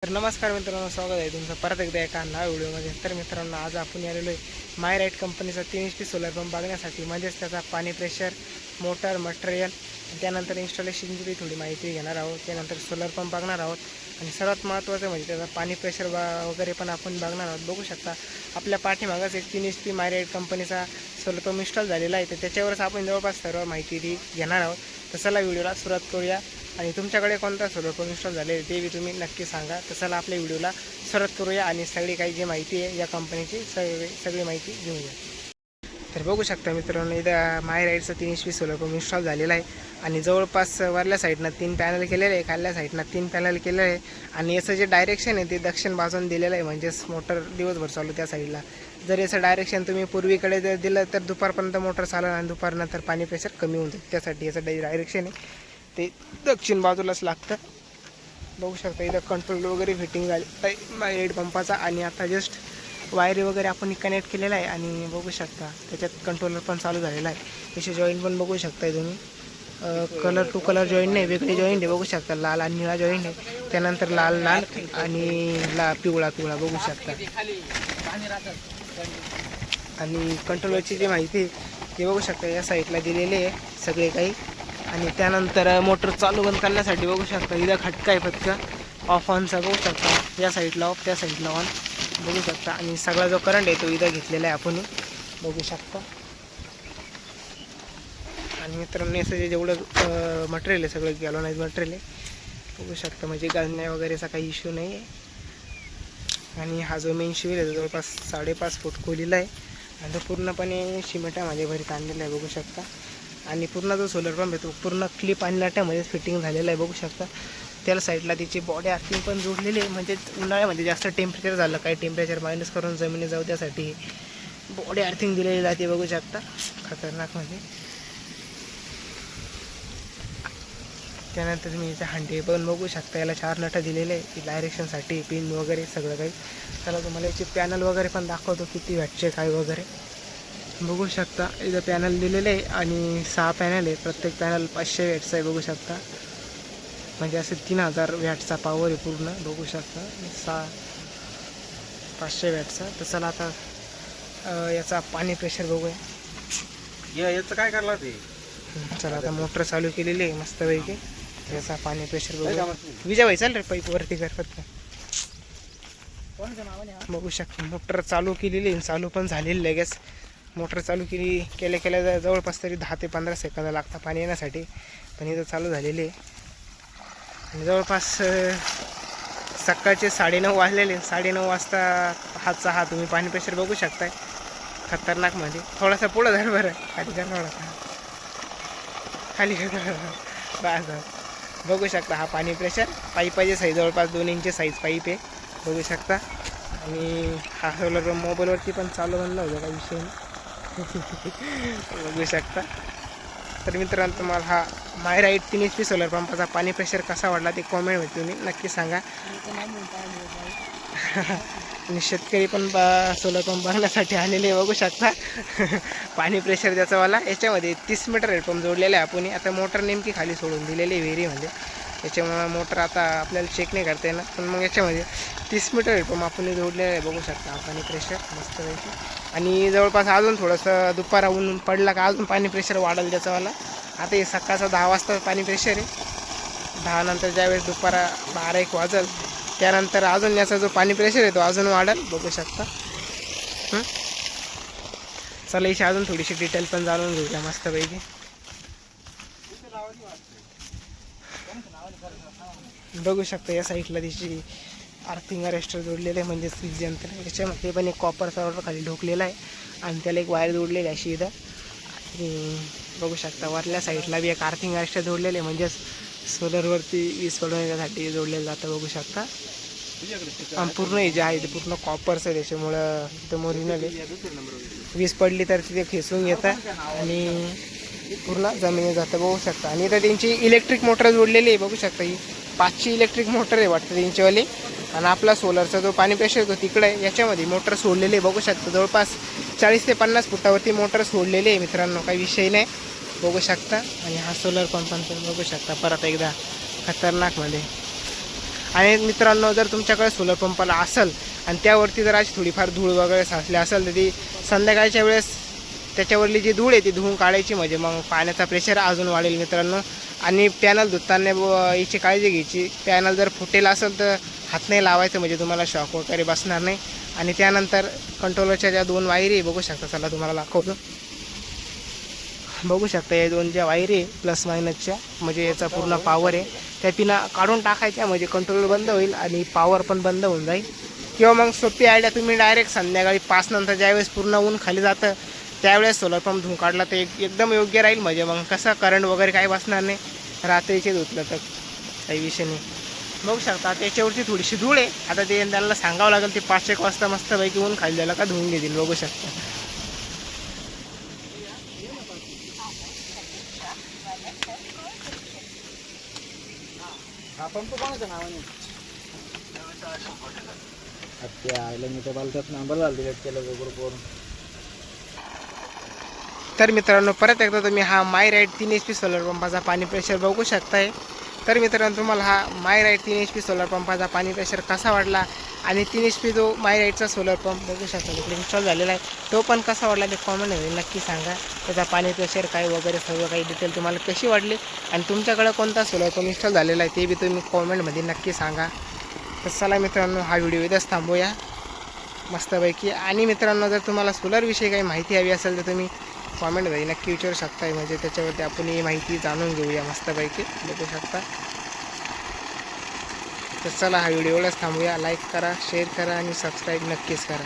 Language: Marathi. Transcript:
तर नमस्कार मित्रांनो, स्वागत आहे तुमचं परत एकदा एका नव्या व्हिडिओमध्ये. तर मित्रांनो, आज आपण आलेलो आहे मायराईट कंपनीचा 3 HP सोलर पंप बघण्यासाठी. म्हणजेच त्याचा पाणी प्रेशर, मोटर, मटेरियल, त्यानंतर इन्स्टॉलेशनची थोडी माहिती घेणार आहोत. त्यानंतर सोलर पंप बघणार आहोत आणि सर्वात महत्त्वाचं म्हणजे त्याचा पाणी प्रेशर वगैरे पण आपण बघणार आहोत. बघू शकता आपल्या पाठीमागच एक 3 HP मायराईट कंपनीचा सोलर पंप इन्स्टॉल झालेला आहे. तर त्याच्यावरच आपण जवळपास सर्व माहिती घेणार आहोत. तर चला व्हिडिओला सुरुवात करूया. आणि तुमच्याकडे कोणता सोलर पंप इन्स्टॉल झाले ते तुम्ही नक्की सांगा. तसं आपल्या व्हिडिओला सुरुवात करूया आणि सगळी काही जी माहिती आहे या कंपनीची सगळी माहिती घेऊया. तर बघू शकता मित्रांनो, इथं मायराईटचं 3 HP सोलर पंप इन्स्टॉल झालेला आहे आणि जवळपास वरल्या साईडनं 3 पॅनल केलेले आहे, खाल्ल्या साईडनं 3 पॅनल केलेलं आहे. आणि याचं जे डायरेक्शन आहे ते दक्षिण बाजून दिलेलं आहे, म्हणजेच मोटर दिवसभर चालू त्या साईडला. जर याचं डायरेक्शन तुम्ही पूर्वीकडे जर दिलं तर दुपारपर्यंत मोटर चालू आणि दुपारनंतर पाणी प्रेशर कमी होऊन जाईल. त्यासाठी याचं डायरेक्शन आहे ते दक्षिण बाजूलाच लागतं. बघू शकता इथं कंट्रोल वगैरे फिटिंग झाली मायराईट पंपाचा. आणि आता जस्ट वायरी वगैरे आपण कनेक्ट केलेला आहे आणि बघू शकता त्याच्यात कंट्रोलर पण चालू झालेला आहे. त्याचे जॉईंट पण बघू शकता तुम्ही. कलर टू कलर जॉईंट नाही, वेगळे जॉईंट आहे. बघू शकता लाल आणि निळा जॉईंट आहे, त्यानंतर लाल लाल आणि पिवळा पिवळा बघू शकता. आणि कंट्रोलरची जी माहिती आहे ते बघू शकता या साईडला दिलेली आहे सगळे काही. आणि त्यानंतर मोटर चालू बंद करण्यासाठी बघू शकता इथं खटका आहे फक्त ऑफ ऑनचा. बघू शकता या साईडला ऑफ, त्या साईडला ऑन बघू शकता. आणि सगळा जो करंट आहे तो इथं घेतलेला आहे आपण बघू शकता. आणि मित्रांनो असं जेवढं मटेरियल आहे सगळं गॅलोनाइज मटेरियल आहे बघू शकता. म्हणजे गाळण्या वगैरेचा काही इश्यू नाही आहे. आणि हा जो मेन शिविर आहे जवळपास 5.5 फूट खोलीला आहे आणि तो पूर्णपणे सिमेंटामध्ये भरीत आणलेला आहे बघू शकता. आणि पूर्ण जो सोलर पंप आहे तो पूर्ण क्लिप आणि लाट्यामध्ये फिटिंग झालेला आहे बघू शकता. त्याला साईडला तिची बॉडी आर्थिंग पण जोडलेली आहे, म्हणजे उन्हाळ्यामध्ये जास्त टेम्परेचर झालं काही टेम्परेचर मायनस करून जमिनी जाऊ त्यासाठी बॉडी आर्थिंग दिलेली जाते बघू शकता खतरनाकमध्ये. त्यानंतर तुम्ही इथे हंडे पण बघू शकता. याला 4 नट दिलेले आहे डायरेक्शनसाठी, पिन वगैरे सगळं काही. त्याला तुम्हाला याचे पॅनल वगैरे पण दाखवतो किती वॅटचे काय वगैरे बघू शकता. इथं पॅनल दिलेले आहे आणि 6 पॅनल आहे, प्रत्येक पॅनल 500 वॅटचा आहे बघू शकता. म्हणजे असं 3000 वॅटचा पॉवर आहे पूर्ण बघू शकता. 500 वॅटचा. तर चला आता याचा पाणी प्रेशर बघूया. याचं काय करला ते. चला आता मोटर चालू केलेली आहे मस्तपैकी. याचा पाणी प्रेशर बघूया. विजा भाई चाल रे पाईप वरती कर फक्त. बघू शकता मोटर चालू केलेली आहे, चालू पण झालेली लगेच. मोटर चालू केल्या जवळपास तरी 10 ते 15 सेकंद लागतात पाणी येण्यासाठी, पण इथं चालू झालेली आहे. आणि जवळपास सकाळचे 9:30 वाजलेले. 9:30 वाजता हातचा हा तुम्ही पाणी प्रेशर बघू शकताय खतरनाकमध्ये. थोडासा पुढं धर बरं, खाली कर थोडासा, खाली बस बघू शकता. हा पाणी प्रेशर पाईपाची साईज जवळपास 2 इंच साईज पाईप आहे बघू शकता. आणि हा सोलर मोबाईलवरती पण चालू बंद होतं काही विषय नाही बघू शकता. तर मित्रांनो, तुम्हाला हा मायराईट 3 HP सोलर पंपाचा पाणी प्रेशर कसा वाटला ते कॉमेंटमध्ये तुम्ही नक्की सांगा. आणि शेतकरी पण सोलर पंप बघण्यासाठी आलेले बघू शकता. पाणी प्रेशर त्याचावाला. याच्यामध्ये 30 मीटर हेडपंप जोडलेला आहे आपण. आता मोटर नेमकी खाली सोडून दिलेली आहे विहिरीमध्ये, याच्यामुळे मोटर आता आपल्याला चेक नाही करता येणार. पण मग याच्यामध्ये 30 मीटर हेडपंप आपण जोडलेला आहे बघू शकता पाणी प्रेशर मस्तपैकी. आणि जवळपास अजून थोडंसं दुपारा ऊन पडला का अजून पाणी प्रेशर वाढेल त्याचावाला. आता हे सकाळचा 10 वाजता पाणी प्रेशर आहे. 10 नंतर ज्यावेळेस दुपारा 12-1 वाजेल त्यानंतर अजून याचा जो पाणी प्रेशर आहे तो अजून वाढेल बघू शकता. चला याची अजून थोडीशी डिटेल पण जाणून घेऊया मस्तपैकी. बघू शकता या साईडला तिची आर्थिंग अरेस्टर जोडलेलं आहे, म्हणजे स्विच यंत्र. याच्यामध्ये पण एक कॉपर सर्वर खाली ढोकलेला आहे आणि त्याला एक वायर जोडलेली आहे अशी इथं. आणि बघू शकता वरल्या साईडला बी एक आर्थिंग अरेस्टर जोडलेलं आहे, म्हणजेच सोलरवरती वीज पडवण्यासाठी जोडलेलं जातं बघू शकता. आणि पूर्ण हे जे आहे ते पूर्ण कॉपरचं आहे, त्याच्यामुळं एकदम ओरिजिनल आहे. वीज पडली तर तिथे खेचून घेतात आणि पूर्ण जमिनीत जातं बघू शकता. आणि इथं त्यांची इलेक्ट्रिक मोटर जोडलेली आहे बघू शकता. ही 5ची इलेक्ट्रिक मोटर आहे वाटतं त्यांच्यावाली. आणि आपला सोलरचा जो पाणी प्रेशर येतो तिकडे याच्यामध्ये मोटर सोडलेली आहे बघू शकता. जवळपास 40 ते 50 फुटावरती मोटर सोडलेली आहे मित्रांनो, काही विषय नाही बघू शकता. आणि हा सोलर पंपांचं बघू शकता परत एकदा खतरनाकमध्ये. आणि मित्रांनो, जर तुमच्याकडे सोलर पंपाला असेल आणि त्यावरती जर अशी थोडीफार धूळ वगैरे साचली असेल तर ती संध्याकाळच्या वेळेस त्याच्यावरली जी धूळ आहे ती धुवून काढायची, म्हणजे मग पाण्याचा प्रेशर अजून वाढेल मित्रांनो. आणि पॅनल धुताना याची काळजी घ्यायची, पॅनल जर फुटेल असेल तर हात नाही लावायचं, म्हणजे तुम्हाला शॉक वगैरे बसणार नाही. आणि त्यानंतर कंट्रोलरच्या ज्या 2 वायरी बघू शकता, चला तुम्हाला दाखवतो. बघू शकता या 2 ज्या वायरी प्लस मायनसच्या, म्हणजे याचा पूर्ण पॉवर आहे, त्या पिना काढून टाकायच्या, म्हणजे कंट्रोलर बंद होईल आणि पॉवर पण बंद होऊन जाईल. किंवा मग सोपी आयडिया, तुम्ही डायरेक्ट संध्याकाळी 5 नंतर ज्यावेळेस पूर्ण ऊन खाली जातं त्यावेळेस सोलर पंप धुवून काढला तर एकदम योग्य राहील. म्हणजे मग कसं करंट वगैरे काही बसणार नाही, रात्रीचे धुतलं तर काही विषय नाही. बघू शकता त्याच्यावरती थोडीशी धूळ आहे, आता ते त्यांना सांगावं लागेल, ते 5-1 वाजता मस्तपैकी ऊन खाली जायला का धुवून घेतील. बघू शकता. हा पंप कोणाच्या नावाने? त्या आईला मी तर बालतात नंबर झाला डिलीट केलं ग्रुपवरून. तर मित्रांनो, परत एकदा तुम्ही हा मायराईट 3 HP सोलर पंपाचा पाणी प्रेशर बघू शकताय. तर मित्रांनो, तुम्हाला हा मायराईट 3 HP सोलर पंपाचा पाणी प्रेशर कसा वाटला आणि 3 HP जो मायराईटचा सोलर पंप बघू शकता तिकडे इन्स्टॉल झालेला आहे, तो पण कसा वाटला ते कॉमेंटमध्ये नक्की सांगा. त्याचा पाणी प्रेशर काय वगैरे सर्व काही डिटेल तुम्हाला कशी वाटली आणि तुमच्याकडे कोणता सोलर पंप इन्स्टॉल झालेला आहे ते बी तुम्ही कॉमेंटमध्ये नक्की सांगा. तर चला मित्रांनो, हा व्हिडिओ इथंच थांबूया मस्तपैकी. आणि मित्रांनो, जर तुम्हाला सोलरविषयी काही माहिती हवी असेल तर तुम्ही कॉमेंटमध्ये नक्की विचारू शकता, म्हणजे त्याच्यावरती आपण ही माहिती जाणून घेऊया मस्तपैकी. बघू शकता. तर चला, हा व्हिडिओलाच थांबूया. लाईक करा, शेअर करा आणि सबस्क्राईब नक्कीच करा.